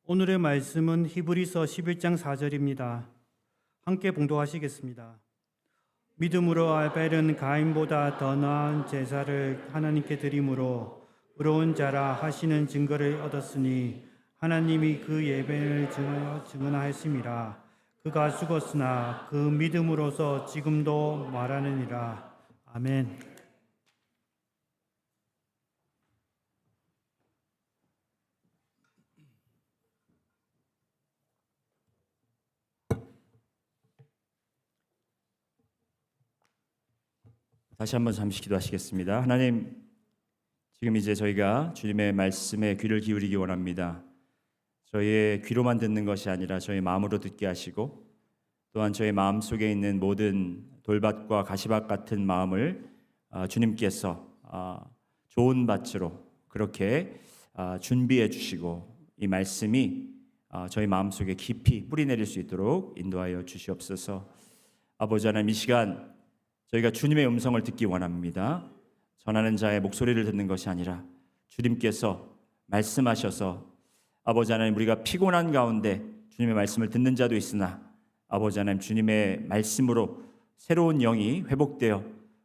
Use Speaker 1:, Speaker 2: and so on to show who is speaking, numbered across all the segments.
Speaker 1: 오늘의 말씀은 히브리서 11장 4절입니다. 함께 봉독하시겠습니다. 믿음으로 아벨은 가인보다 더 나은 제사를 하나님께 드림으로 의로운 자라 하시는 증거를 얻었으니 하나님이 그 예배를 증언하였음이라. 그가 죽었으나 그 믿음으로서 지금도 말하느니라. 아멘.
Speaker 2: 다시 한번 잠시 기도하시겠습니다. 하나님, 지금 이제 저희가 주님의 말씀에 귀를 기울이기 원합니다. 저희의 귀로만 듣는 것이 아니라 저희 마음으로 듣게 하시고, 또한 저희 마음 속에 있는 모든 돌밭과 가시밭 같은 마음을 주님께서 좋은 밭으로 그렇게 준비해 주시고, 이 말씀이 저희 마음 속에 깊이 뿌리 내릴 수 있도록 인도하여 주시옵소서. 아버지 하나님, 이 시간 저희가 주님의 음성을 듣기 원합니다. 전하는 자의 목소리를 듣는 것이 아니라 주님께서 말씀하셔서, 아버지 하나님, 우리가 피곤한 가운데 주님의 말씀을 듣는 자도 있으나 아버지 하나님, 주님의 말씀으로 새로운 영이 회복되어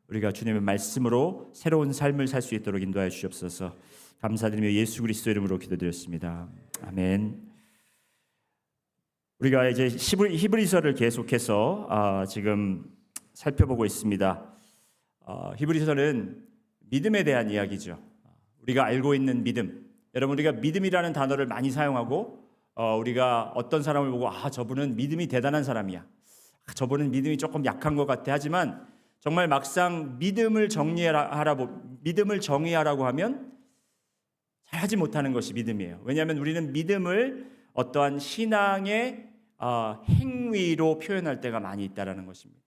Speaker 2: 우리가 주님의 말씀으로 새로운 삶을 살 수 있도록 인도하여 주시옵소서. 감사드리며 예수 그리스도 이름으로 기도드렸습니다. 아멘. 우리가 이제 히브리서를 계속해서 지금 살펴보고 있습니다. 히브리서는 믿음에 대한 이야기죠. 우리가 알고 있는 믿음. 여러분, 우리가 믿음이라는 단어를 많이 사용하고 우리가 어떤 사람을 보고 저분은 믿음이 대단한 사람이야, 저분은 믿음이 조금 약한 것 같아. 하지만 정말 막상 믿음을 정의하라고 하면 잘하지 못하는 것이 믿음이에요. 왜냐하면 우리는 믿음을 어떠한 신앙의 행위로 표현할 때가 많이 있다라는 것입니다.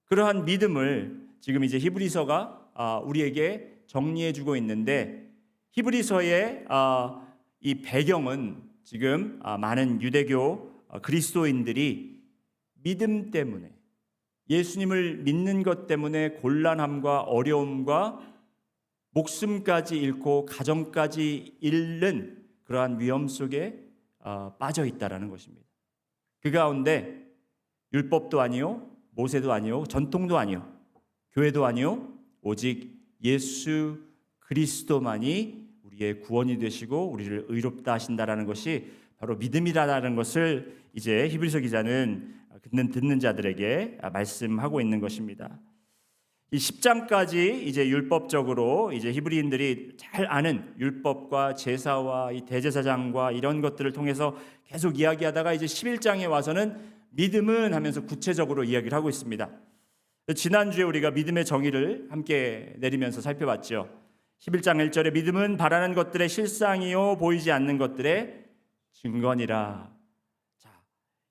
Speaker 2: 그러한 믿음을 지금 이제 히브리서가 우리에게 정리해주고 있는데, 히브리서의 이 배경은 지금 많은 유대교 그리스도인들이 믿음 때문에, 예수님을 믿는 것 때문에 곤란함과 어려움과 목숨까지 잃고 가정까지 잃는 그러한 위험 속에 빠져 있다라는 것입니다. 그 가운데 율법도 아니요, 모세도 아니요, 전통도 아니요, 교회도 아니요, 오직 예수 그리스도만이 우리의 구원이 되시고 우리를 의롭다 하신다라는 것이 바로 믿음이라는 것을 이제 히브리서 기자는 듣는 자들에게 말씀하고 있는 것입니다. 이 10장까지 이제 율법적으로 이제 히브리인들이 잘 아는 율법과 제사와 이 대제사장과 이런 것들을 통해서 계속 이야기하다가 이제 11장에 와서는 믿음은 하면서 구체적으로 이야기를 하고 있습니다. 지난주에 우리가 믿음의 정의를 함께 내리면서 살펴봤죠. 11장 1절에 믿음은 바라는 것들의 실상이요 보이지 않는 것들의 증거니라. 자,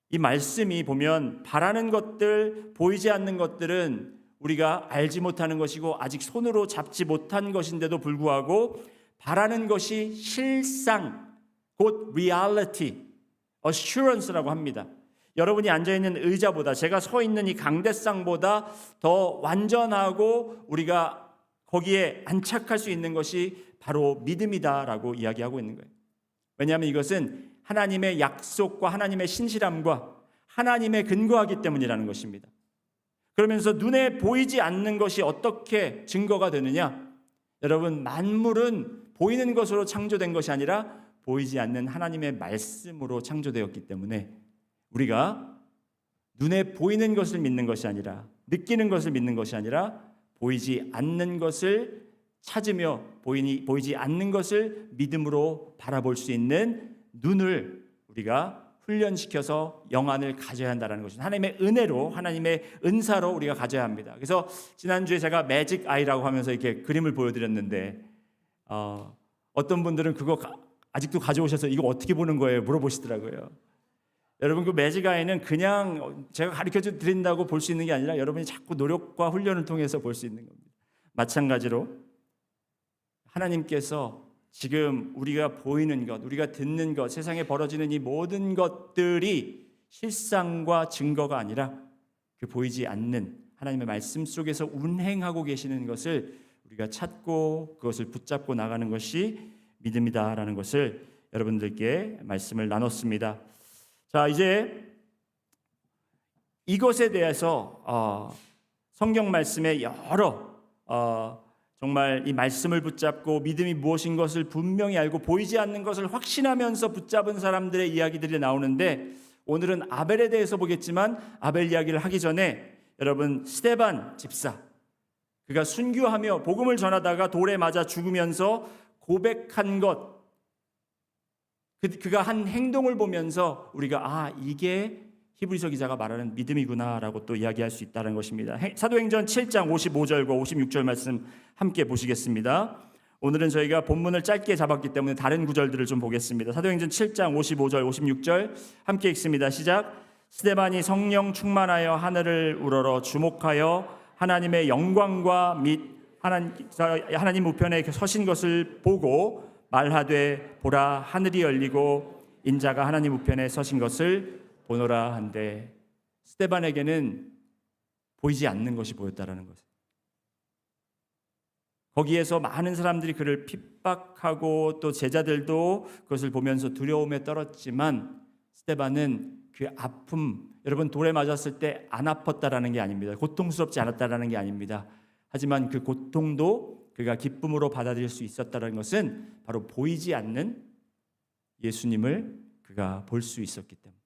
Speaker 2: 이 말씀이 보면 바라는 것들, 보이지 않는 것들은 우리가 알지 못하는 것이고 아직 손으로 잡지 못한 것인데도 불구하고 바라는 것이 실상, 곧 reality, assurance라고 합니다. 여러분이 앉아있는 의자보다, 제가 서 있는 이 강대상보다 더 완전하고 우리가 거기에 안착할 수 있는 것이 바로 믿음이다라고 이야기하고 있는 거예요. 왜냐하면 이것은 하나님의 약속과 하나님의 신실함과 하나님에 근거하기 때문이라는 것입니다. 그러면서 눈에 보이지 않는 것이 어떻게 증거가 되느냐? 여러분, 만물은 보이는 것으로 창조된 것이 아니라 보이지 않는 하나님의 말씀으로 창조되었기 때문에 우리가 눈에 보이는 것을 믿는 것이 아니라, 느끼는 것을 믿는 것이 아니라 보이지 않는 것을 찾으며 보이지 않는 것을 믿음으로 바라볼 수 있는 눈을 우리가 훈련시켜서 영안을 가져야 한다는 것입니다. 하나님의 은혜로, 하나님의 은사로 우리가 가져야 합니다. 그래서 지난주에 제가 매직 아이라고 하면서 이렇게 그림을 보여드렸는데 어떤 분들은 그거 아직도 가져오셔서 이거 어떻게 보는 거예요? 물어보시더라고요. 여러분, 그 매직 아이는 그냥 제가 가르쳐 드린다고 볼 수 있는 게 아니라 여러분이 자꾸 노력과 훈련을 통해서 볼 수 있는 겁니다. 마찬가지로 하나님께서 지금 우리가 보이는 것, 우리가 듣는 것, 세상에 벌어지는 이 모든 것들이 실상과 증거가 아니라 그 보이지 않는 하나님의 말씀 속에서 운행하고 계시는 것을 우리가 찾고 그것을 붙잡고 나가는 것이 믿음이다라는 것을 여러분들께 말씀을 나눴습니다. 자, 이제 이것에 대해서 성경 말씀에 여러 정말 이 말씀을 붙잡고 믿음이 무엇인 것을 분명히 알고 보이지 않는 것을 확신하면서 붙잡은 사람들의 이야기들이 나오는데, 오늘은 아벨에 대해서 보겠지만 아벨 이야기를 하기 전에 여러분, 스데반 집사, 그가 순교하며 복음을 전하다가 돌에 맞아 죽으면서 고백한 것, 그가 한 행동을 보면서 우리가 이게 히브리서 기자가 말하는 믿음이구나라고 또 이야기할 수 있다는 것입니다. 사도행전 7장 55절과 56절 말씀 함께 보시겠습니다. 오늘은 저희가 본문을 짧게 잡았기 때문에 다른 구절들을 좀 보겠습니다. 사도행전 7장 55절 56절 함께 읽습니다. 시작. 스데반이 성령 충만하여 하늘을 우러러 주목하여 하나님의 영광과 및 하나님 우편에 서신 것을 보고 말하되 보라 하늘이 열리고 인자가 하나님 우편에 서신 것을 보노라 한데, 스데반에게는 보이지 않는 것이 보였다라는 것이에요. 거기에서 많은 사람들이 그를 핍박하고 또 제자들도 그것을 보면서 두려움에 떨었지만, 스데반은 그 아픔, 여러분 돌에 맞았을 때 안 아팠다라는 게 아닙니다. 고통스럽지 않았다라는 게 아닙니다. 하지만 그 고통도 그가 기쁨으로 받아들일 수 있었다는 것은 바로 보이지 않는 예수님을 그가 볼 수 있었기 때문에.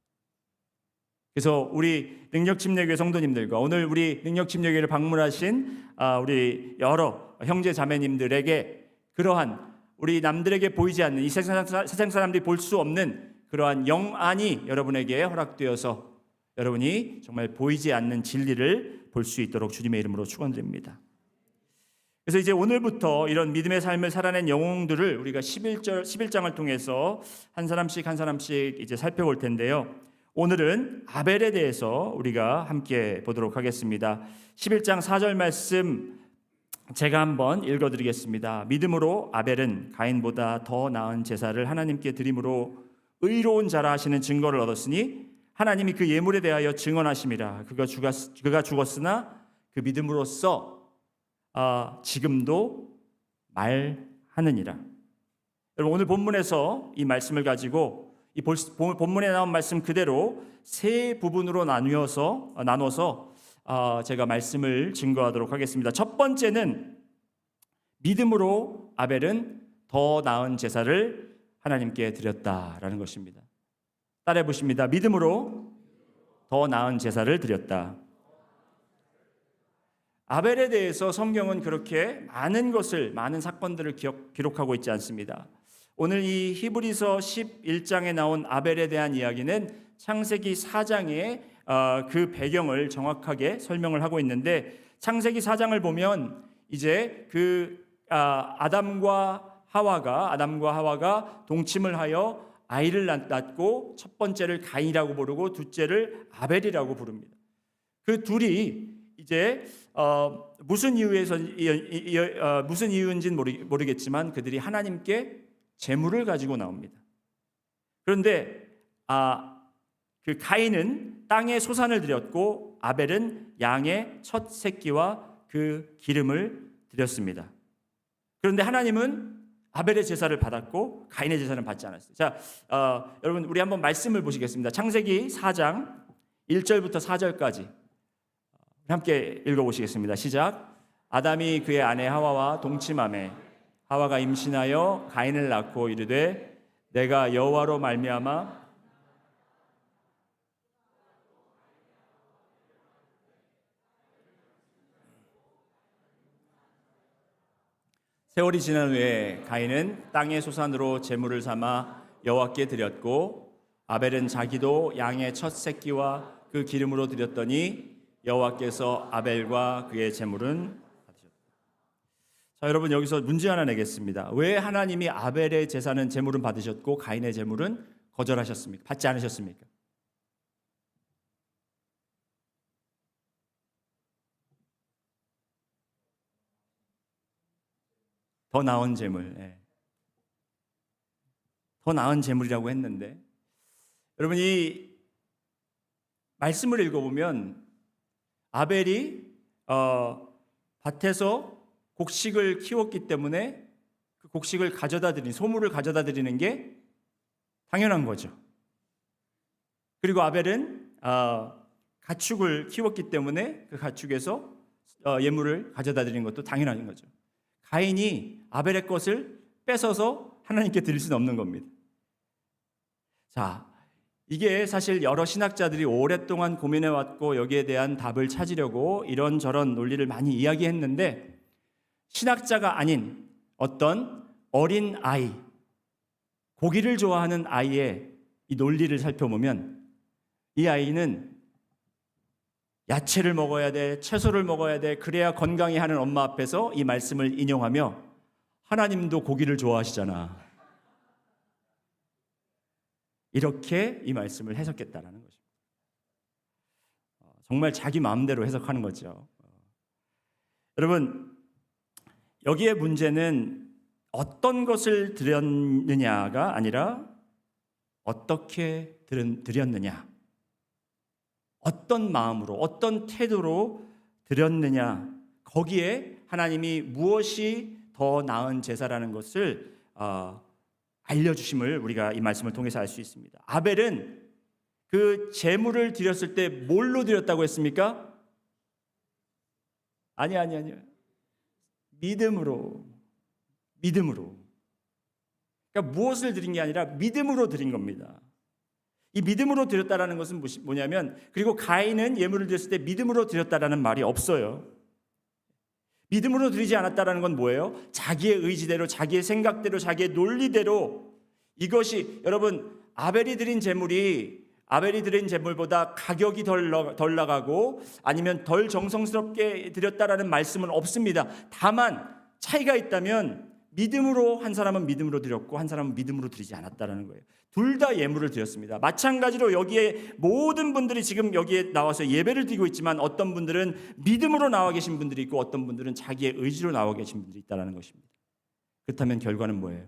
Speaker 2: 그래서 우리 능력침례교회 성도님들과 오늘 우리 능력침례교회를 방문하신 우리 여러 형제 자매님들에게 그러한 우리 남들에게 보이지 않는 이 세상 사람들이 볼 수 없는 그러한 영안이 여러분에게 허락되어서 여러분이 정말 보이지 않는 진리를 볼 수 있도록 주님의 이름으로 축원드립니다. 그래서 이제 오늘부터 이런 믿음의 삶을 살아낸 영웅들을 우리가 11장을 통해서 한 사람씩 이제 살펴볼 텐데요. 오늘은 아벨에 대해서 우리가 함께 보도록 하겠습니다. 11장 4절 말씀 제가 한번 읽어드리겠습니다. 믿음으로 아벨은 가인보다 더 나은 제사를 하나님께 드림으로 의로운 자라 하시는 증거를 얻었으니 하나님이 그 예물에 대하여 증언하심이라. 그가 죽었으나 그 믿음으로써 지금도 말하느니라. 여러분, 오늘 본문에서 이 말씀을 가지고 이 본문에 나온 말씀 그대로 세 부분으로 나눠서 제가 말씀을 증거하도록 하겠습니다. 첫 번째는 믿음으로 아벨은 더 나은 제사를 하나님께 드렸다라는 것입니다. 따라해 보십니다. 믿음으로 더 나은 제사를 드렸다. 아벨에 대해서 성경은 그렇게 많은 사건들을 기록하고 있지 않습니다. 오늘 이 히브리서 11장에 나온 아벨에 대한 이야기는 창세기 4장의 그 배경을 정확하게 설명을 하고 있는데, 창세기 4장을 보면 이제 아담과 하와가 동침을 하여 아이를 낳고 첫 번째를 가인이라고 부르고 둘째를 아벨이라고 부릅니다. 그 둘이 이제 무슨 이유인지는 모르겠지만 그들이 하나님께 재물을 가지고 나옵니다. 그런데 그 가인은 땅의 소산을 드렸고 아벨은 양의 첫 새끼와 그 기름을 드렸습니다. 그런데 하나님은 아벨의 제사를 받았고 가인의 제사는 받지 않았어요. 자, 여러분 우리 한번 말씀을 보시겠습니다. 창세기 4장 1절부터 4절까지 함께 읽어보시겠습니다. 시작. 아담이 그의 아내 하와와 동침하매 하와가 임신하여 가인을 낳고 이르되 내가 여호와로 말미암아 세월이 지난 후에 가인은 땅의 소산으로 제물을 삼아 여호와께 드렸고 아벨은 자기도 양의 첫 새끼와 그 기름으로 드렸더니 여호와께서 아벨과 그의 제물은 받으셨다. 자, 여러분 여기서 문제 하나 내겠습니다. 왜 하나님이 아벨의 제사는 제물은 받으셨고 가인의 제물은 거절하셨습니까? 받지 않으셨습니까? 더 나은 제물, 더 나은 제물이라고 했는데, 여러분 이 말씀을 읽어보면 아벨이 밭에서 곡식을 키웠기 때문에 그 곡식을 소물을 가져다 드리는 게 당연한 거죠. 그리고 아벨은 가축을 키웠기 때문에 그 가축에서 예물을 가져다 드리는 것도 당연한 거죠. 가인이 아벨의 것을 뺏어서 하나님께 드릴 수는 없는 겁니다. 자, 이게 사실 여러 신학자들이 오랫동안 고민해왔고 여기에 대한 답을 찾으려고 이런저런 논리를 많이 이야기했는데, 신학자가 아닌 어떤 어린 아이, 고기를 좋아하는 아이의 이 논리를 살펴보면 이 아이는 야채를 먹어야 돼, 채소를 먹어야 돼, 그래야 건강히 하는 엄마 앞에서 이 말씀을 인용하며 하나님도 고기를 좋아하시잖아, 이렇게 이 말씀을 해석했다라는 거죠. 정말 자기 마음대로 해석하는 거죠. 여러분, 여기에 문제는 어떤 것을 드렸느냐가 아니라 어떻게 드렸느냐, 어떤 마음으로, 어떤 태도로 드렸느냐, 거기에 하나님이 무엇이 더 나은 제사라는 것을 알려주심을 우리가 이 말씀을 통해서 알 수 있습니다. 아벨은 그 제물을 드렸을 때 뭘로 드렸다고 했습니까? 아니요. 믿음으로. 그러니까 무엇을 드린 게 아니라 믿음으로 드린 겁니다. 이 믿음으로 드렸다라는 것은 뭐냐면, 그리고 가인은 예물을 드렸을 때 믿음으로 드렸다라는 말이 없어요. 믿음으로 드리지 않았다라는 건 뭐예요? 자기의 의지대로, 자기의 생각대로, 자기의 논리대로. 이것이 여러분, 아벨이 드린 제물보다 가격이 덜 나가고 아니면 덜 정성스럽게 드렸다라는 말씀은 없습니다. 다만 차이가 있다면 믿음으로, 한 사람은 믿음으로 드렸고 한 사람은 믿음으로 드리지 않았다라는 거예요. 둘 다 예물을 드렸습니다. 마찬가지로 여기에 모든 분들이 지금 여기에 나와서 예배를 드리고 있지만 어떤 분들은 믿음으로 나와 계신 분들이 있고 어떤 분들은 자기의 의지로 나와 계신 분들이 있다는 것입니다. 그렇다면 결과는 뭐예요?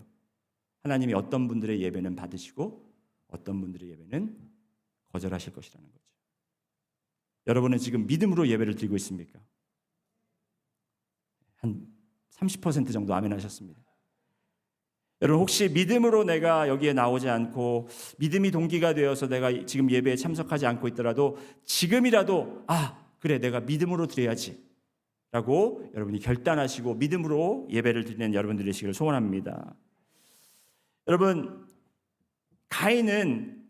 Speaker 2: 하나님이 어떤 분들의 예배는 받으시고 어떤 분들의 예배는 거절하실 것이라는 거죠. 여러분은 지금 믿음으로 예배를 드리고 있습니까? 한 30% 정도 아멘 하셨습니다. 여러분, 혹시 믿음으로 내가 여기에 나오지 않고 믿음이 동기가 되어서 내가 지금 예배에 참석하지 않고 있더라도 지금이라도 그래, 내가 믿음으로 드려야지 라고 여러분이 결단하시고 믿음으로 예배를 드리는 여러분들이 되시기를 소원합니다. 여러분, 가인은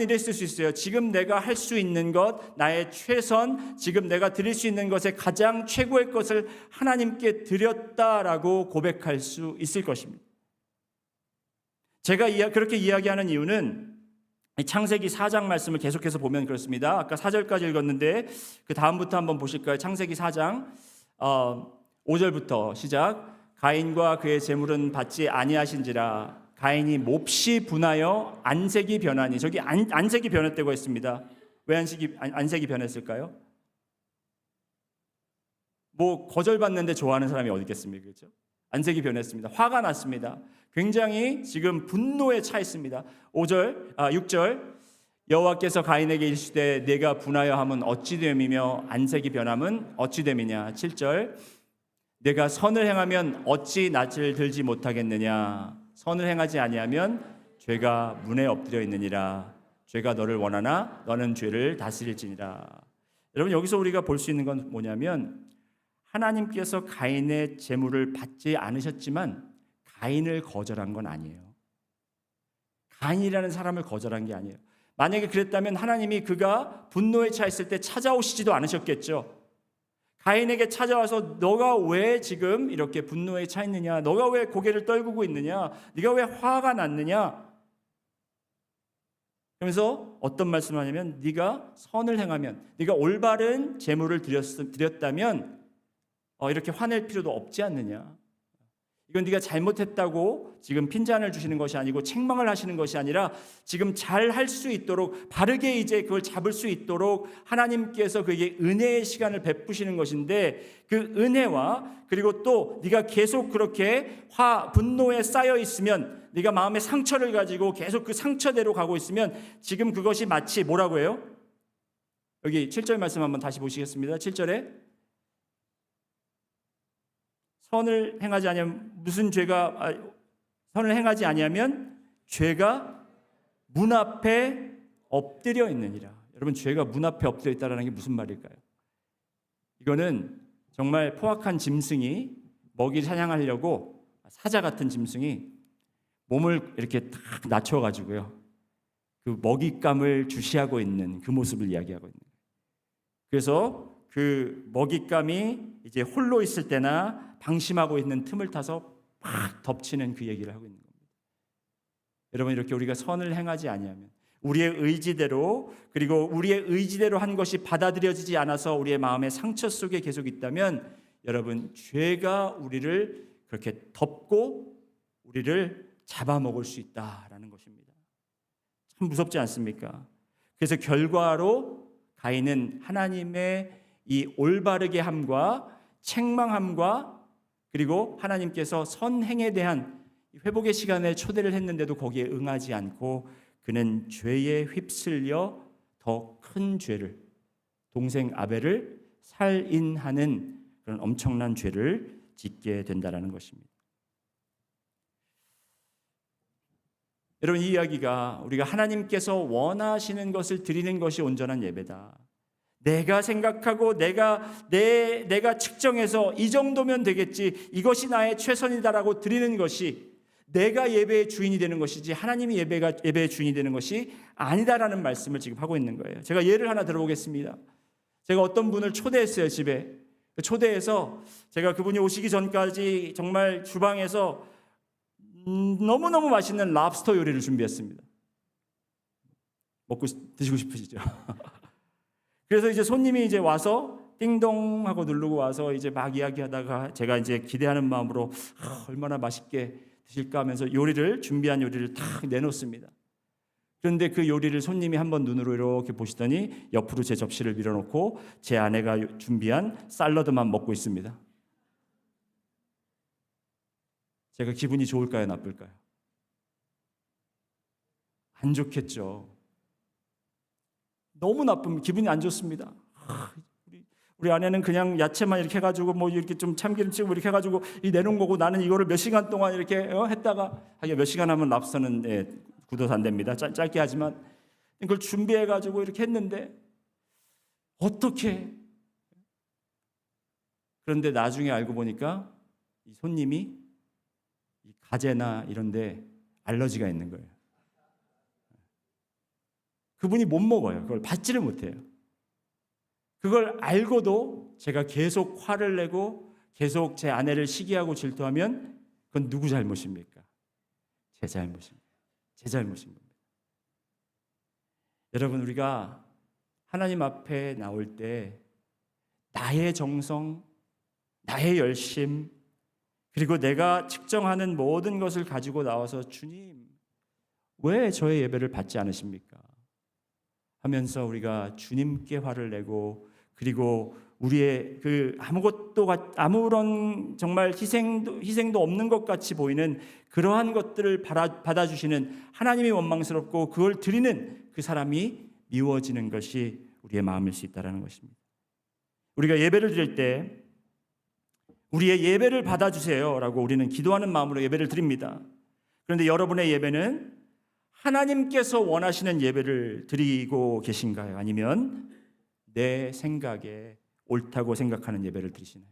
Speaker 2: 이랬을 수 있어요. 지금 내가 할 수 있는 것, 나의 최선, 지금 내가 드릴 수 있는 것의 가장 최고의 것을 하나님께 드렸다라고 고백할 수 있을 것입니다. 제가 그렇게 이야기하는 이유는 창세기 4장 말씀을 계속해서 보면 그렇습니다. 아까 4절까지 읽었는데 그 다음부터 한번 보실까요? 창세기 4장 5절부터 시작. 가인과 그의 제물은 받지 아니하신지라 가인이 몹시 분하여 안색이 변하니. 저기 안색이 변했다고 했습니다. 왜 안색이 변했을까요? 뭐 거절받는데 좋아하는 사람이 어디 있겠습니까? 그렇죠? 안색이 변했습니다. 화가 났습니다. 굉장히 지금 분노에 차 있습니다. 6절 여호와께서 가인에게 이르시되 내가 분하여 함은 어찌 됨이며 안색이 변함은 어찌 됨이냐. 7절 내가 선을 행하면 어찌 낯을 들지 못하겠느냐. 선을 행하지 아니하면 죄가 문에 엎드려 있느니라. 죄가 너를 원하나 너는 죄를 다스릴지니라. 여러분, 여기서 우리가 볼 수 있는 건 뭐냐면 하나님께서 가인의 제물을 받지 않으셨지만 가인을 거절한 건 아니에요. 가인이라는 사람을 거절한 게 아니에요. 만약에 그랬다면 하나님이 그가 분노에 차 있을 때 찾아오시지도 않으셨겠죠. 가인에게 찾아와서 너가 왜 지금 이렇게 분노에 차 있느냐? 너가 왜 고개를 떨구고 있느냐? 네가 왜 화가 났느냐? 그러면서 어떤 말씀을 하냐면 네가 선을 행하면, 네가 올바른 제물을 드렸다면 이렇게 화낼 필요도 없지 않느냐? 이건 네가 잘못했다고 지금 핀잔을 주시는 것이 아니고 책망을 하시는 것이 아니라 지금 잘 할 수 있도록 바르게 이제 그걸 잡을 수 있도록 하나님께서 그에게 은혜의 시간을 베푸시는 것인데, 그 은혜와 그리고 또 네가 계속 그렇게 분노에 쌓여 있으면, 네가 마음의 상처를 가지고 계속 그 상처대로 가고 있으면 지금 그것이 마치 뭐라고 해요? 여기 7절 말씀 한번 다시 보시겠습니다. 7절에 선을 행하지 아니하면 무슨 죄가 선을 행하지 아니하면 죄가 문 앞에 엎드려 있느니라. 여러분, 죄가 문 앞에 엎드려 있다는 게 무슨 말일까요? 이거는 정말 포악한 짐승이 먹이 사냥하려고, 사자 같은 짐승이 몸을 이렇게 탁 낮춰가지고요, 그 먹잇감을 주시하고 있는 그 모습을 이야기하고 있는 거예요. 그래서 그 먹잇감이 이제 홀로 있을 때나 방심하고 있는 틈을 타서 팍 덮치는 그 얘기를 하고 있는 겁니다. 여러분, 이렇게 우리가 선을 행하지 아니하면, 우리의 의지대로, 그리고 우리의 의지대로 한 것이 받아들여지지 않아서 우리의 마음의 상처 속에 계속 있다면, 여러분, 죄가 우리를 그렇게 덮고 우리를 잡아먹을 수 있다라는 것입니다. 참 무섭지 않습니까? 그래서 결과로 가인은 하나님의 이 올바르게 함과 책망함과, 그리고 하나님께서 선행에 대한 회복의 시간에 초대를 했는데도 거기에 응하지 않고 그는 죄에 휩쓸려 더 큰 죄를, 동생 아벨을 살인하는 그런 엄청난 죄를 짓게 된다는 것입니다. 여러분, 이 이야기가 우리가 하나님께서 원하시는 것을 드리는 것이 온전한 예배다, 내가 생각하고 내가 측정해서 이 정도면 되겠지, 이것이 나의 최선이다라고 드리는 것이 내가 예배의 주인이 되는 것이지 하나님이 예배의 주인이 되는 것이 아니다라는 말씀을 지금 하고 있는 거예요. 제가 예를 하나 들어보겠습니다. 제가 어떤 분을 초대했어요, 집에. 초대해서 제가 그분이 오시기 전까지 정말 주방에서 너무너무 맛있는 랍스터 요리를 준비했습니다. 드시고 싶으시죠? 그래서 이제 손님이 이제 와서 띵동 하고 누르고 와서 이제 막 이야기하다가 제가 이제 기대하는 마음으로 얼마나 맛있게 드실까 하면서 준비한 요리를 탁 내놓습니다. 그런데 그 요리를 손님이 한번 눈으로 이렇게 보시더니 옆으로 제 접시를 밀어놓고 제 아내가 준비한 샐러드만 먹고 있습니다. 제가 기분이 좋을까요, 나쁠까요? 안 좋겠죠. 너무 기분이 안 좋습니다. 우리 아내는 그냥 야채만 이렇게 해가지고 뭐 이렇게 좀 참기름 치고 이렇게 해가지고 내놓은 거고, 나는 이거를 몇 시간 동안 이렇게 했다가, 몇 시간 하면 랍스터는 굳어서 안 됩니다. 짧게 하지만 그걸 준비해가지고 이렇게 했는데 어떻게? 그런데 나중에 알고 보니까 이 손님이 이 가재나 이런데 알러지가 있는 거예요. 그분이 못 먹어요. 그걸 받지를 못해요. 그걸 알고도 제가 계속 화를 내고 계속 제 아내를 시기하고 질투하면 그건 누구 잘못입니까? 제 잘못입니다. 제 잘못인 겁니다. 여러분, 우리가 하나님 앞에 나올 때 나의 정성, 나의 열심, 그리고 내가 측정하는 모든 것을 가지고 나와서 주님, 왜 저의 예배를 받지 않으십니까? 하면서 우리가 주님께 화를 내고, 그리고 우리의 아무런 정말 희생도 없는 것 같이 보이는 그러한 것들을 받아주시는 하나님이 원망스럽고 그걸 드리는 그 사람이 미워지는 것이 우리의 마음일 수 있다는 것입니다. 우리가 예배를 드릴 때 우리의 예배를 받아주세요 라고 우리는 기도하는 마음으로 예배를 드립니다. 그런데 여러분의 예배는 하나님께서 원하시는 예배를 드리고 계신가요? 아니면 내 생각에 옳다고 생각하는 예배를 드리시나요?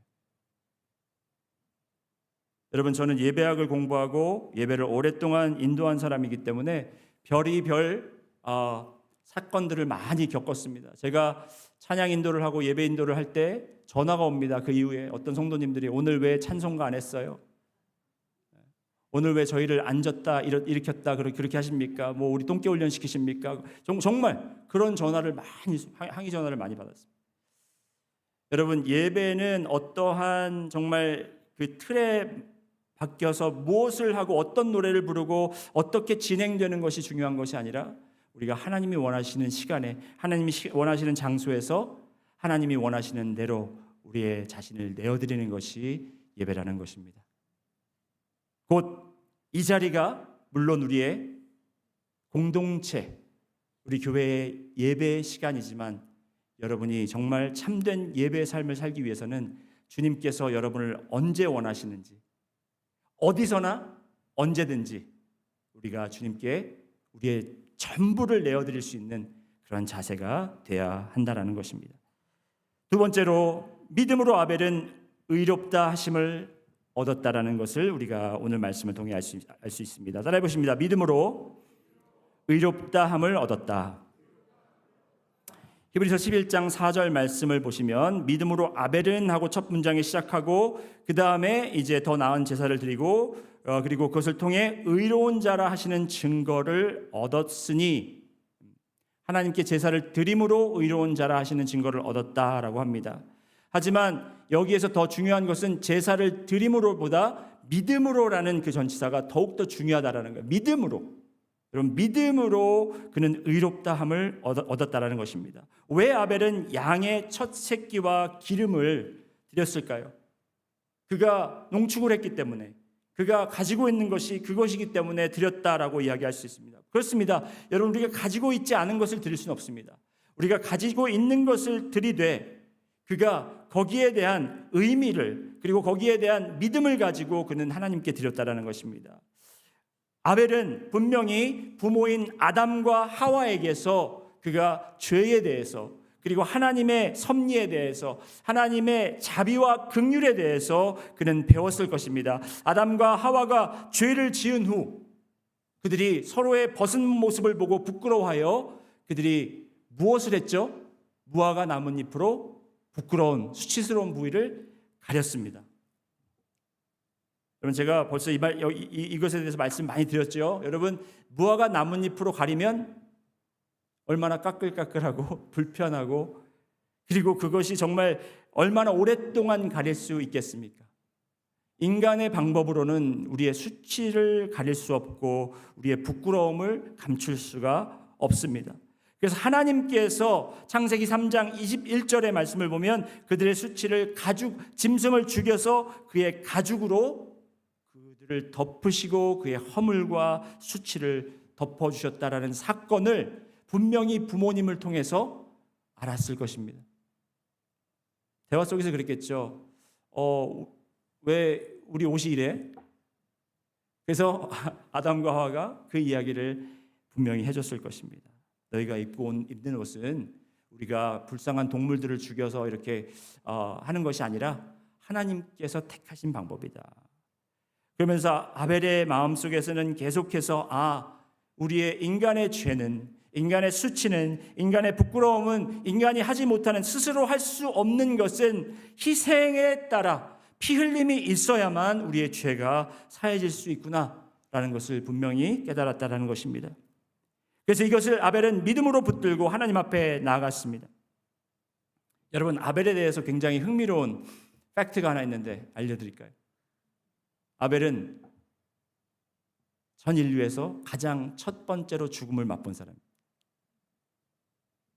Speaker 2: 여러분, 저는 예배학을 공부하고 예배를 오랫동안 인도한 사람이기 때문에 별의별 사건들을 많이 겪었습니다. 제가 찬양 인도를 하고 예배 인도를 할 때 전화가 옵니다. 그 이후에 어떤 성도님들이 오늘 왜 찬송가 안 했어요? 오늘 왜 저희를 앉았다 일으켰다 그렇게 하십니까? 뭐 우리 똥개 훈련 시키십니까? 정말 그런 전화를 항의 전화를 많이 받았습니다. 여러분, 예배는 어떠한 정말 그 틀에 바뀌어서 무엇을 하고 어떤 노래를 부르고 어떻게 진행되는 것이 중요한 것이 아니라 우리가 하나님이 원하시는 시간에, 하나님이 원하시는 장소에서 하나님이 원하시는 대로 우리의 자신을 내어드리는 것이 예배라는 것입니다. 곧 이 자리가 물론 우리의 공동체, 우리 교회의 예배의 시간이지만 여러분이 정말 참된 예배의 삶을 살기 위해서는 주님께서 여러분을 언제 원하시는지, 어디서나 언제든지 우리가 주님께 우리의 전부를 내어드릴 수 있는 그런 자세가 돼야 한다라는 것입니다. 두 번째로 믿음으로 아벨은 의롭다 하심을 얻었다라는 것을 우리가 오늘 말씀을 통해 알 수 있습니다. 따라해 보십니다. 믿음으로 의롭다 함을 얻었다. 히브리서 11장 4절 말씀을 보시면 믿음으로 아벨은 하고 첫 문장에 시작하고 그 다음에 이제 더 나은 제사를 드리고 그리고 그것을 통해 의로운 자라 하시는 증거를 얻었으니 하나님께 제사를 드림으로 의로운 자라 하시는 증거를 얻었다라고 합니다. 하지만 여기에서 더 중요한 것은 제사를 드림으로보다 믿음으로라는 그 전치사가 더욱더 중요하다라는 거예요. 믿음으로. 여러분, 믿음으로 그는 의롭다함을 얻었다라는 것입니다. 왜 아벨은 양의 첫 새끼와 기름을 드렸을까요? 그가 농축을 했기 때문에, 그가 가지고 있는 것이 그것이기 때문에 드렸다라고 이야기할 수 있습니다. 그렇습니다. 여러분, 우리가 가지고 있지 않은 것을 드릴 수는 없습니다. 우리가 가지고 있는 것을 드리되 그가 거기에 대한 의미를 그리고 거기에 대한 믿음을 가지고 그는 하나님께 드렸다라는 것입니다. 아벨은 분명히 부모인 아담과 하와에게서 그가 죄에 대해서 그리고 하나님의 섭리에 대해서 하나님의 자비와 긍휼에 대해서 그는 배웠을 것입니다. 아담과 하와가 죄를 지은 후 그들이 서로의 벗은 모습을 보고 부끄러워하여 그들이 무엇을 했죠? 무화과 나뭇잎으로 부끄러운 수치스러운 부위를 가렸습니다. 여러분, 제가 벌써 이것에 대해서 말씀 많이 드렸죠. 여러분, 무화과 나뭇잎으로 가리면 얼마나 까끌까끌하고 불편하고 그리고 그것이 정말 얼마나 오랫동안 가릴 수 있겠습니까? 인간의 방법으로는 우리의 수치를 가릴 수 없고 우리의 부끄러움을 감출 수가 없습니다. 그래서 하나님께서 창세기 3장 21절의 말씀을 보면 그들의 수치를 짐승을 죽여서 그의 가죽으로 그들을 덮으시고 그의 허물과 수치를 덮어주셨다라는 사건을 분명히 부모님을 통해서 알았을 것입니다. 대화 속에서 그랬겠죠. 왜 우리 옷이 이래? 그래서 아담과 하와가 그 이야기를 분명히 해줬을 것입니다. 너희가 입는 옷은 우리가 불쌍한 동물들을 죽여서 이렇게 하는 것이 아니라 하나님께서 택하신 방법이다. 그러면서 아벨의 마음속에서는 계속해서 우리의 인간의 죄는, 인간의 수치는, 인간의 부끄러움은, 인간이 하지 못하는 스스로 할 수 없는 것은 희생에 따라 피 흘림이 있어야만 우리의 죄가 사해질 수 있구나라는 것을 분명히 깨달았다라는 것입니다. 그래서 이것을 아벨은 믿음으로 붙들고 하나님 앞에 나아갔습니다. 여러분, 아벨에 대해서 굉장히 흥미로운 팩트가 하나 있는데 알려드릴까요? 아벨은 전 인류에서 가장 첫 번째로 죽음을 맛본 사람입니다.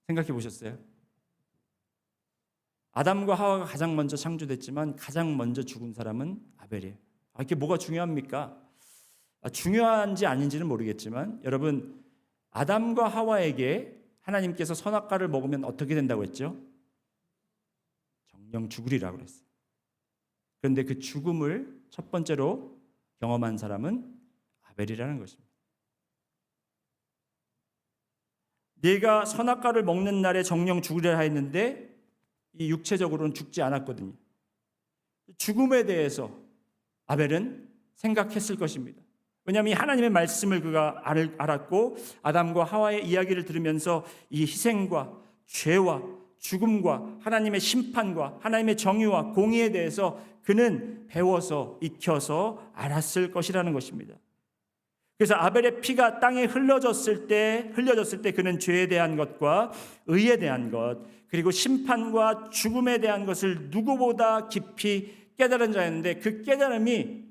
Speaker 2: 생각해 보셨어요? 아담과 하와가 가장 먼저 창조됐지만 가장 먼저 죽은 사람은 아벨이에요. 이게 뭐가 중요합니까? 중요한지 아닌지는 모르겠지만 여러분, 아담과 하와에게 하나님께서 선악과를 먹으면 어떻게 된다고 했죠? 정령 죽으리라고 그랬어요. 그런데 그 죽음을 첫 번째로 경험한 사람은 아벨이라는 것입니다. 네가 선악과를 먹는 날에 정령 죽으리라 했는데 이 육체적으로는 죽지 않았거든요. 죽음에 대해서 아벨은 생각했을 것입니다. 왜냐하면 하나님의 말씀을 그가 알았고 아담과 하와의 이야기를 들으면서 이 희생과 죄와 죽음과 하나님의 심판과 하나님의 정의와 공의에 대해서 그는 배워서 익혀서 알았을 것이라는 것입니다. 그래서 아벨의 피가 땅에 흘려졌을 때 그는 죄에 대한 것과 의에 대한 것 그리고 심판과 죽음에 대한 것을 누구보다 깊이 깨달은 자였는데 그 깨달음이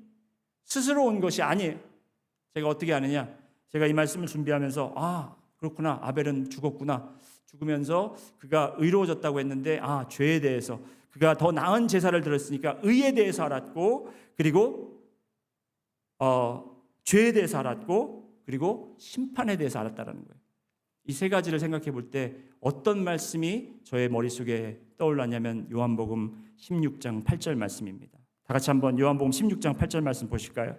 Speaker 2: 스스로 온 것이 아니에요. 제가 어떻게 아느냐? 제가 이 말씀을 준비하면서 그렇구나, 아벨은 죽었구나, 죽으면서 그가 의로워졌다고 했는데 죄에 대해서 그가 더 나은 제사를 드렸으니까 의에 대해서 알았고 그리고 죄에 대해서 알았고 그리고 심판에 대해서 알았다라는 거예요. 이 세 가지를 생각해 볼 때 어떤 말씀이 저의 머릿속에 떠올랐냐면 요한복음 16장 8절 말씀입니다. 다 같이 한번 요한복음 16장 8절 말씀 보실까요?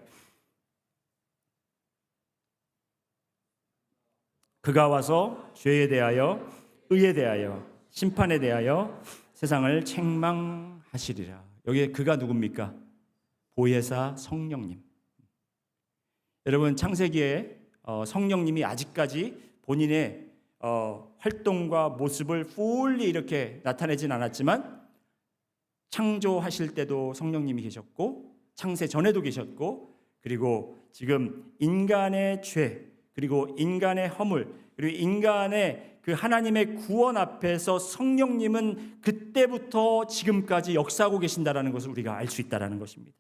Speaker 2: 그가 와서 죄에 대하여 의에 대하여 심판에 대하여 세상을 책망하시리라. 여기에 그가 누굽니까? 보혜사 성령님. 여러분 창세기에 성령님이 아직까지 본인의 활동과 모습을 fully 이렇게 나타내진 않았지만 창조하실 때도 성령님이 계셨고 창세 전에도 계셨고 그리고 지금 인간의 죄 그리고 인간의 허물 그리고 인간의 그 하나님의 구원 앞에서 성령님은 그때부터 지금까지 역사하고 계신다라는 것을 우리가 알 수 있다라는 것입니다.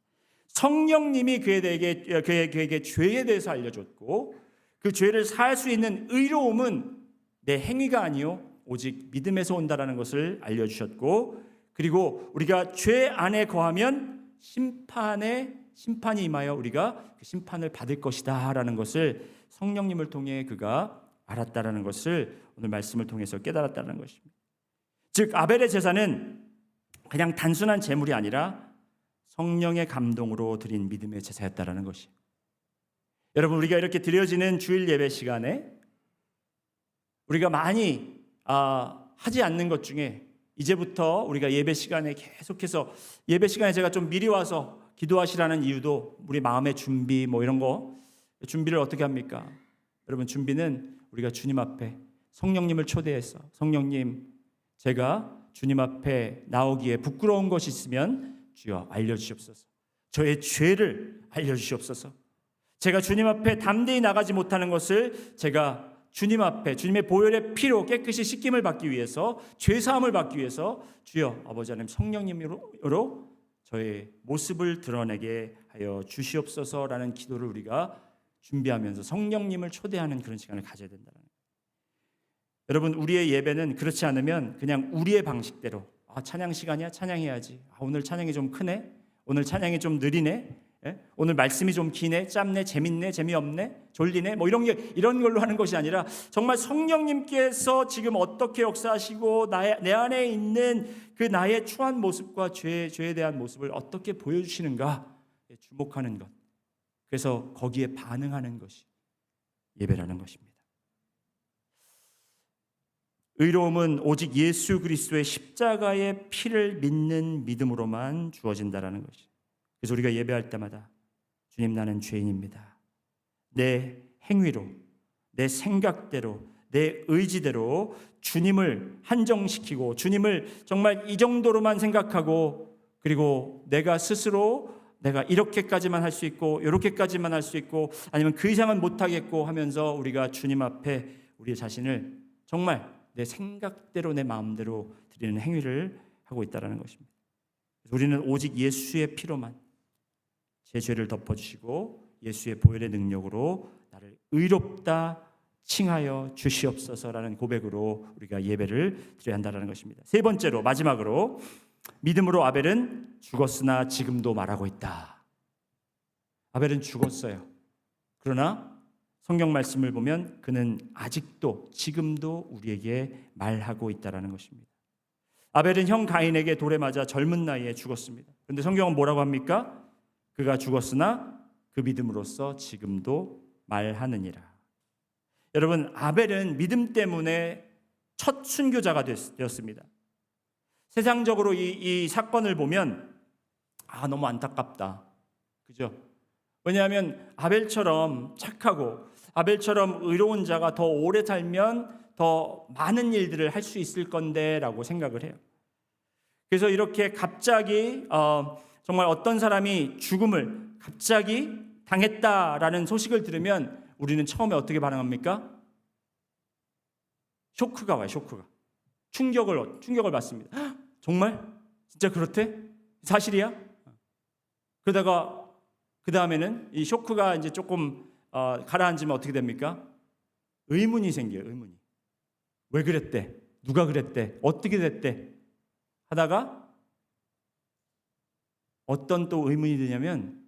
Speaker 2: 성령님이 그에게 죄에 대해서 알려줬고 그 죄를 사할 수 있는 의로움은 내 행위가 아니요 오직 믿음에서 온다라는 것을 알려주셨고 그리고 우리가 죄 안에 거하면 심판이 임하여 우리가 그 심판을 받을 것이다라는 것을 성령님을 통해 그가 알았다라는 것을 오늘 말씀을 통해서 깨달았다는 것입니다. 즉 아벨의 제사는 그냥 단순한 제물이 아니라 성령의 감동으로 드린 믿음의 제사였다라는 것이에요. 여러분 우리가 이렇게 드려지는 주일 예배 시간에 우리가 많이 하지 않는 것 중에 이제부터 우리가 예배 시간에 계속해서 예배 시간에 제가 좀 미리 와서 기도하시라는 이유도 우리 마음의 준비 이런 거 준비를 어떻게 합니까? 여러분 준비는 우리가 주님 앞에 성령님을 초대해서 성령님 제가 주님 앞에 나오기에 부끄러운 것이 있으면 주여 알려주시옵소서. 저의 죄를 알려주시옵소서. 제가 주님 앞에 담대히 나가지 못하는 것을 제가 주님 앞에 주님의 보혈의 피로 깨끗이 씻김을 받기 위해서 죄사함을 받기 위해서 주여 아버지 하나님 성령님으로 저의 모습을 드러내게 하여 주시옵소서라는 기도를 우리가 준비하면서 성령님을 초대하는 그런 시간을 가져야 된다는 거예요. 여러분 우리의 예배는 그렇지 않으면 그냥 우리의 방식대로 찬양 시간이야 찬양해야지 오늘 찬양이 좀 크네 오늘 찬양이 좀 느리네 오늘 말씀이 좀 기네 짧네 재밌네 재미없네 졸리네 이런 걸로 하는 것이 아니라 정말 성령님께서 지금 어떻게 역사하시고 내 안에 있는 그 나의 추한 모습과 죄에 대한 모습을 어떻게 보여주시는가 주목하는 것 그래서 거기에 반응하는 것이 예배라는 것입니다. 의로움은 오직 예수 그리스도의 십자가의 피를 믿는 믿음으로만 주어진다라는 것이. 그래서 우리가 예배할 때마다 주님 나는 죄인입니다. 내 행위로 내 생각대로 내 의지대로 주님을 한정시키고 주님을 정말 이 정도로만 생각하고 그리고 내가 스스로 내가 이렇게까지만 할 수 있고 이렇게까지만 할 수 있고 아니면 그 이상은 못하겠고 하면서 우리가 주님 앞에 우리 자신을 정말 내 생각대로 내 마음대로 드리는 행위를 하고 있다는 것입니다. 우리는 오직 예수의 피로만 제 죄를 덮어주시고 예수의 보혈의 능력으로 나를 의롭다 칭하여 주시옵소서라는 고백으로 우리가 예배를 드려야 한다는 것입니다. 세 번째로 마지막으로 믿음으로 아벨은 죽었으나 지금도 말하고 있다. 아벨은 죽었어요. 그러나 성경 말씀을 보면 그는 아직도 지금도 우리에게 말하고 있다는 것입니다. 아벨은 형 가인에게 돌에 맞아 젊은 나이에 죽었습니다. 그런데 성경은 뭐라고 합니까? 그가 죽었으나 그 믿음으로써 지금도 말하느니라. 여러분 아벨은 믿음 때문에 첫 순교자가 되었습니다. 세상적으로 이 사건을 보면 너무 안타깝다. 그죠? 왜냐하면 아벨처럼 착하고 아벨처럼 의로운 자가 더 오래 살면 더 많은 일들을 할 수 있을 건데 라고 생각을 해요. 그래서 이렇게 갑자기 정말 어떤 사람이 죽음을 갑자기 당했다라는 소식을 들으면 우리는 처음에 어떻게 반응합니까? 쇼크가 와요. 쇼크가. 충격을 받습니다. 헉, 정말? 진짜 그렇대? 사실이야? 그러다가 그 다음에는 이 쇼크가 이제 조금 가라앉으면 어떻게 됩니까? 의문이 생겨요. 의문이. 왜 그랬대? 누가 그랬대? 어떻게 됐대? 하다가 어떤 또 의문이 드냐면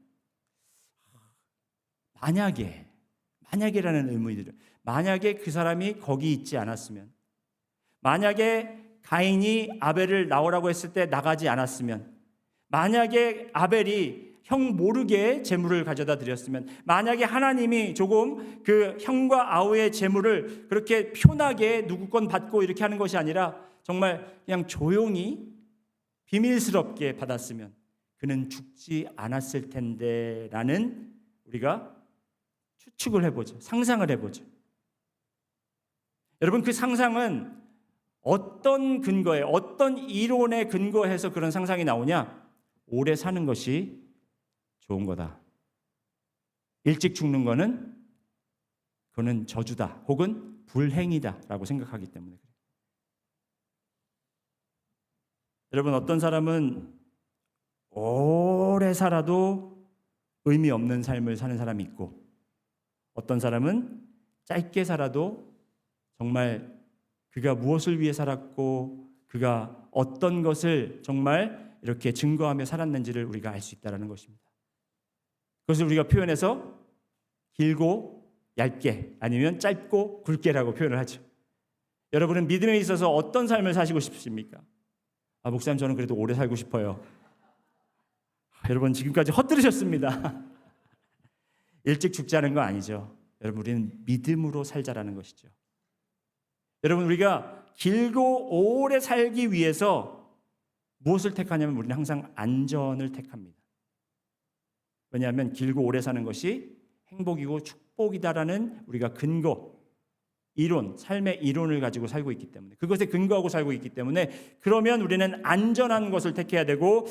Speaker 2: 만약에라는 의문이 들어요. 만약에 그 사람이 거기 있지 않았으면, 만약에 가인이 아벨을 나오라고 했을 때 나가지 않았으면, 만약에 아벨이 형 모르게 제물을 가져다 드렸으면, 만약에 하나님이 조금 그 형과 아우의 제물을 그렇게 편하게 누구 건 받고 이렇게 하는 것이 아니라 정말 그냥 조용히 비밀스럽게 받았으면 그는 죽지 않았을 텐데 라는 우리가 추측을 해보죠. 상상을 해보죠. 여러분, 그 상상은 어떤 근거에, 어떤 이론에 근거해서 그런 상상이 나오냐? 오래 사는 것이 좋은 거다. 일찍 죽는 거는 그거는 저주다 혹은 불행이다라고 생각하기 때문에 그래요. 여러분, 어떤 사람은 오래 살아도 의미 없는 삶을 사는 사람이 있고, 어떤 사람은 짧게 살아도 정말 그가 무엇을 위해 살았고 그가 어떤 것을 정말 이렇게 증거하며 살았는지를 우리가 알 수 있다는 것입니다. 그것을 우리가 표현해서 길고 얇게 아니면 짧고 굵게라고 표현을 하죠. 여러분은 믿음에 있어서 어떤 삶을 사시고 싶으십니까? 목사님, 저는 그래도 오래 살고 싶어요. 여러분, 지금까지 헛들으셨습니다. 일찍 죽자는 거 아니죠. 여러분, 우리는 믿음으로 살자라는 것이죠. 여러분, 우리가 길고 오래 살기 위해서 무엇을 택하냐면 우리는 항상 안전을 택합니다. 왜냐하면 길고 오래 사는 것이 행복이고 축복이다라는 우리가 근거, 이론, 삶의 이론을 가지고 살고 있기 때문에, 그것에 근거하고 살고 있기 때문에, 그러면 우리는 안전한 것을 택해야 되고,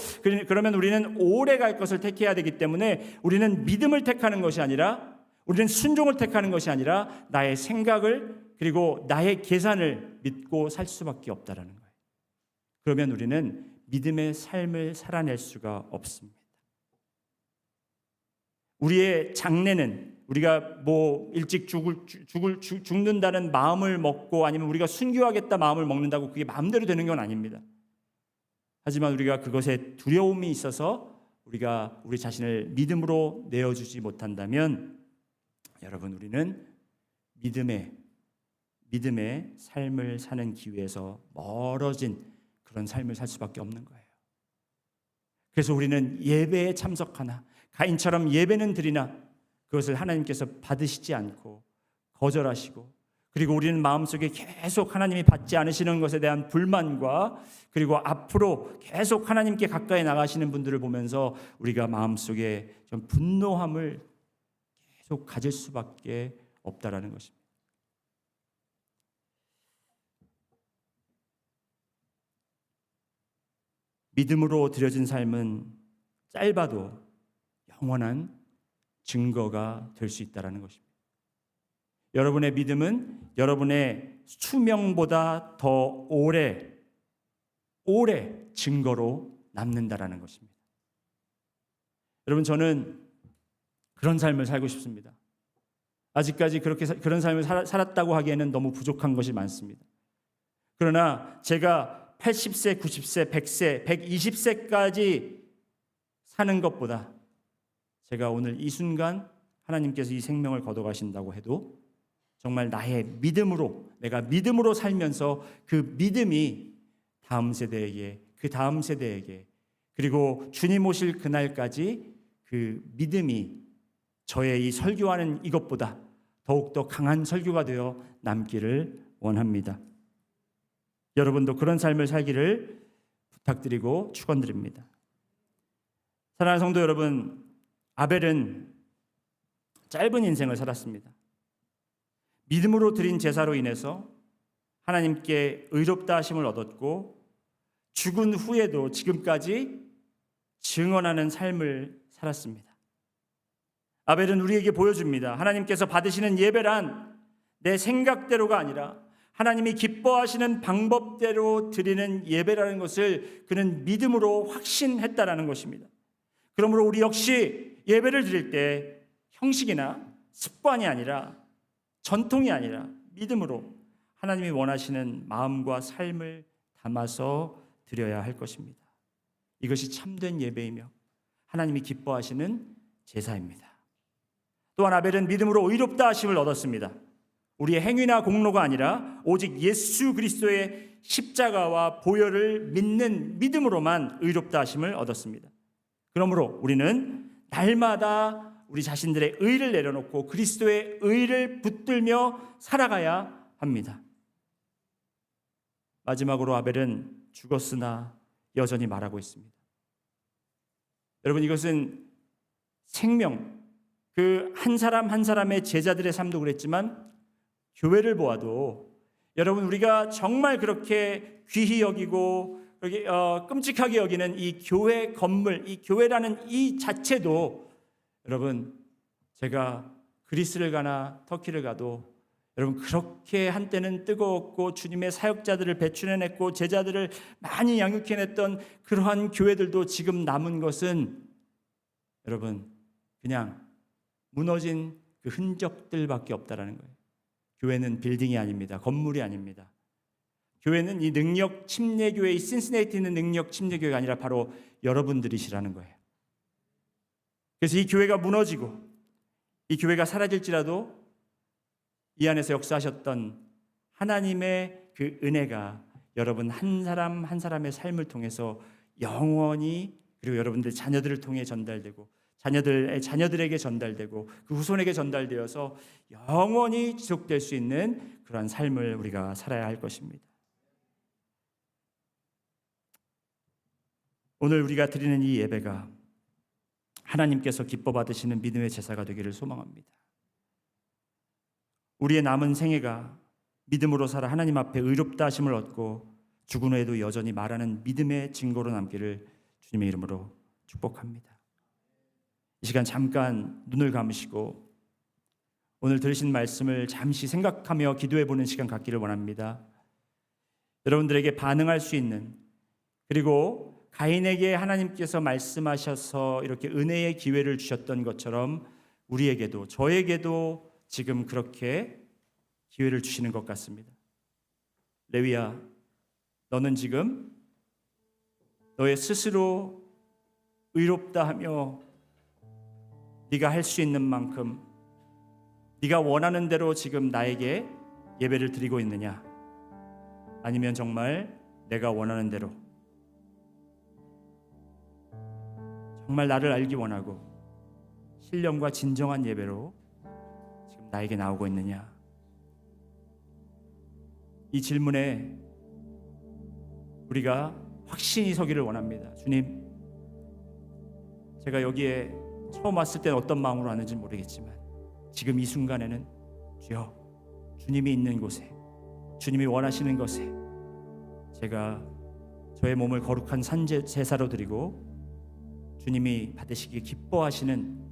Speaker 2: 그러면 우리는 오래 갈 것을 택해야 되기 때문에 우리는 믿음을 택하는 것이 아니라, 우리는 순종을 택하는 것이 아니라 나의 생각을 그리고 나의 계산을 믿고 살 수밖에 없다라는 거예요. 그러면 우리는 믿음의 삶을 살아낼 수가 없습니다. 우리의 장래는 우리가 뭐 일찍 죽는다는 마음을 먹고 아니면 우리가 순교하겠다 마음을 먹는다고 그게 마음대로 되는 건 아닙니다. 하지만 우리가 그것에 두려움이 있어서 우리가 우리 자신을 믿음으로 내어주지 못한다면, 여러분, 우리는 믿음의 삶을 사는 기회에서 멀어진 그런 삶을 살 수밖에 없는 거예요. 그래서 우리는 예배에 참석하나 가인처럼 예배는 드리나 그것을 하나님께서 받으시지 않고 거절하시고, 그리고 우리는 마음속에 계속 하나님이 받지 않으시는 것에 대한 불만과 그리고 앞으로 계속 하나님께 가까이 나가시는 분들을 보면서 우리가 마음속에 좀 분노함을 계속 가질 수밖에 없다라는 것입니다. 믿음으로 드려진 삶은 짧아도 영원한 증거가 될 수 있다는 것입니다. 여러분의 믿음은 여러분의 수명보다 더 오래 증거로 남는다라는 것입니다. 여러분, 저는 그런 삶을 살고 싶습니다. 아직까지 그런 삶을 살았다고 하기에는 너무 부족한 것이 많습니다. 그러나 제가 80세, 90세, 100세, 120세까지 사는 것보다 제가 오늘 이 순간 하나님께서 이 생명을 거둬가신다고 해도 정말 나의 믿음으로, 내가 믿음으로 살면서 그 믿음이 다음 세대에게, 그 다음 세대에게, 그리고 주님 오실 그날까지 그 믿음이 저의 이 설교하는 이것보다 더욱더 강한 설교가 되어 남기를 원합니다. 여러분도 그런 삶을 살기를 부탁드리고 축원드립니다. 사랑하는 성도 여러분, 아벨은 짧은 인생을 살았습니다. 믿음으로 드린 제사로 인해서 하나님께 의롭다 하심을 얻었고, 죽은 후에도 지금까지 증언하는 삶을 살았습니다. 아벨은 우리에게 보여줍니다. 하나님께서 받으시는 예배란 내 생각대로가 아니라 하나님이 기뻐하시는 방법대로 드리는 예배라는 것을 그는 믿음으로 확신했다라는 것입니다. 그러므로 우리 역시 예배를 드릴 때 형식이나 습관이 아니라, 전통이 아니라 믿음으로 하나님이 원하시는 마음과 삶을 담아서 드려야 할 것입니다. 이것이 참된 예배이며 하나님이 기뻐하시는 제사입니다. 또한 아벨은 믿음으로 의롭다 하심을 얻었습니다. 우리의 행위나 공로가 아니라 오직 예수 그리스도의 십자가와 보혈을 믿는 믿음으로만 의롭다 하심을 얻었습니다. 그러므로 우리는 날마다 우리 자신들의 의를 내려놓고 그리스도의 의를 붙들며 살아가야 합니다. 마지막으로 아벨은 죽었으나 여전히 말하고 있습니다. 여러분, 이것은 생명, 그 한 사람 한 사람의 제자들의 삶도 그랬지만 교회를 보아도 여러분, 우리가 정말 그렇게 귀히 여기고 끔찍하게 여기는 이 교회 건물, 이 교회라는 이 자체도 여러분, 제가 그리스를 가나 터키를 가도 여러분, 그렇게 한때는 뜨거웠고 주님의 사역자들을 배출해냈고 제자들을 많이 양육해냈던 그러한 교회들도 지금 남은 것은 여러분, 그냥 무너진 그 흔적들밖에 없다라는 거예요. 교회는 빌딩이 아닙니다. 건물이 아닙니다. 교회는 이 능력 침례교회, 이 신시내이티 있는 능력 침례교회가 아니라 바로 여러분들이시라는 거예요. 그래서 이 교회가 무너지고 이 교회가 사라질지라도 이 안에서 역사하셨던 하나님의 그 은혜가 여러분 한 사람 한 사람의 삶을 통해서 영원히, 그리고 여러분들 자녀들을 통해 전달되고 자녀들에게 전달되고 그 후손에게 전달되어서 영원히 지속될 수 있는 그러한 삶을 우리가 살아야 할 것입니다. 오늘 우리가 드리는 이 예배가 하나님께서 기뻐 받으시는 믿음의 제사가 되기를 소망합니다. 우리의 남은 생애가 믿음으로 살아 하나님 앞에 의롭다 하심을 얻고 죽은 후에도 여전히 말하는 믿음의 증거로 남기를 주님의 이름으로 축복합니다. 이 시간 잠깐 눈을 감으시고 오늘 들으신 말씀을 잠시 생각하며 기도해 보는 시간 갖기를 원합니다. 여러분들에게 반응할 수 있는, 그리고 가인에게 하나님께서 말씀하셔서 이렇게 은혜의 기회를 주셨던 것처럼 우리에게도, 저에게도 지금 그렇게 기회를 주시는 것 같습니다. 레위야, 너는 지금 너의 스스로 의롭다 하며 네가 할 수 있는 만큼 네가 원하는 대로 지금 나에게 예배를 드리고 있느냐? 아니면 정말 내가 원하는 대로 정말 나를 알기 원하고 신령과 진정한 예배로 지금 나에게 나오고 있느냐? 이 질문에 우리가 확신이 서기를 원합니다. 주님, 제가 여기에 처음 왔을 때는 어떤 마음으로 왔는지 모르겠지만 지금 이 순간에는 주여, 주님이 있는 곳에, 주님이 원하시는 것에 제가 저의 몸을 거룩한 제사로 드리고 주님이 받으시기에 기뻐하시는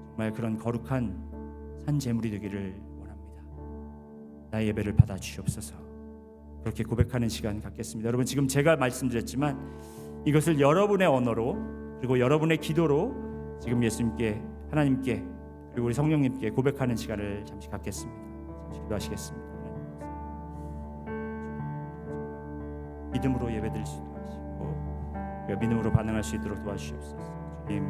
Speaker 2: 정말 그런 거룩한 산제물이 되기를 원합니다. 나의 예배를 받아 주시옵소서. 그렇게 고백하는 시간 갖겠습니다. 여러분, 지금 제가 말씀드렸지만 이것을 여러분의 언어로, 그리고 여러분의 기도로 지금 예수님께, 하나님께, 그리고 우리 성령님께 고백하는 시간을 잠시 갖겠습니다. 잠시 기도하시겠습니다. 믿음으로 예배드릴 수 있도록 하시고 믿음으로 반응할 수 있도록 도와주시옵소서. 주님,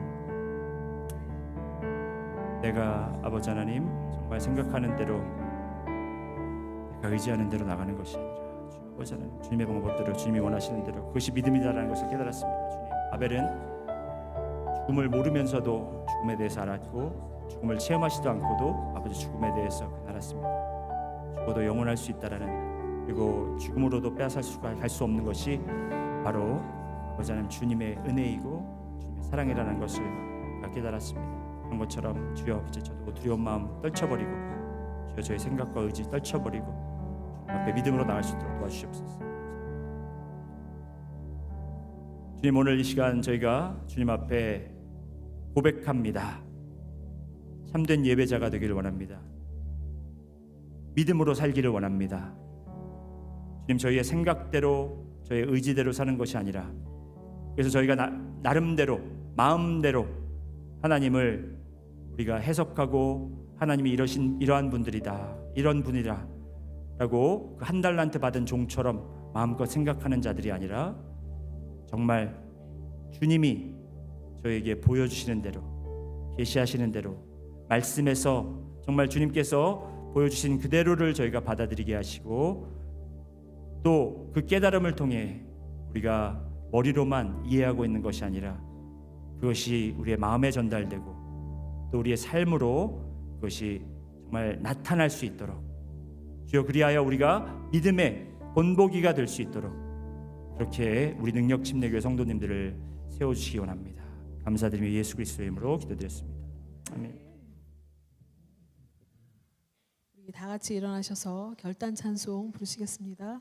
Speaker 2: 내가 아버지 하나님 정말 생각하는 대로, 내가 의지하는 대로 나가는 것이 아니라 아버지 하나님, 주님의 방법대로, 주님이 원하시는 대로, 그것이 믿음이다라는 것을 깨달았습니다. 주님, 아벨은 죽음을 모르면서도 죽음에 대해서 알았고 죽음을 체험하지도 않고도 아버지 죽음에 대해서 알았습니다. 죽어도 영원할 수 있다라는, 그리고 죽음으로도 빼앗을 수가 갈 수 없는 것이 바로 아버지 하나님 주님의 은혜이고 주님의 사랑이라는 것을 깨달았습니다. 그런 것처럼 주여, 이제 저도 두려운 마음 떨쳐버리고 주여 저의 생각과 의지 떨쳐버리고 주님 앞에 믿음으로 나갈 수 있도록 도와주시옵소서. 주님, 오늘 이 시간 저희가 주님 앞에 고백합니다. 참된 예배자가 되기를 원합니다. 믿음으로 살기를 원합니다. 주님, 저희의 생각대로, 저희의 의지대로 사는 것이 아니라, 그래서 저희가 나름대로, 마음대로 하나님을 우리가 해석하고 하나님이 이러한 분들이다, 이런 분이다 라고 그 한 달란트 받은 종처럼 마음껏 생각하는 자들이 아니라 정말 주님이 저에게 보여주시는 대로, 계시하시는 대로, 말씀에서 정말 주님께서 보여주신 그대로를 저희가 받아들이게 하시고, 또 그 깨달음을 통해 우리가 머리로만 이해하고 있는 것이 아니라 그것이 우리의 마음에 전달되고 또 우리의 삶으로 그것이 정말 나타날 수 있도록 주여 그리하여 우리가 믿음의 본보기가 될 수 있도록 그렇게 우리 능력 침례교회 성도님들을 세워주시기 원합니다. 감사드리며 예수 그리스도의 이름으로 기도드렸습니다. 아멘.
Speaker 3: 우리 다 같이 일어나셔서 결단 찬송 부르시겠습니다.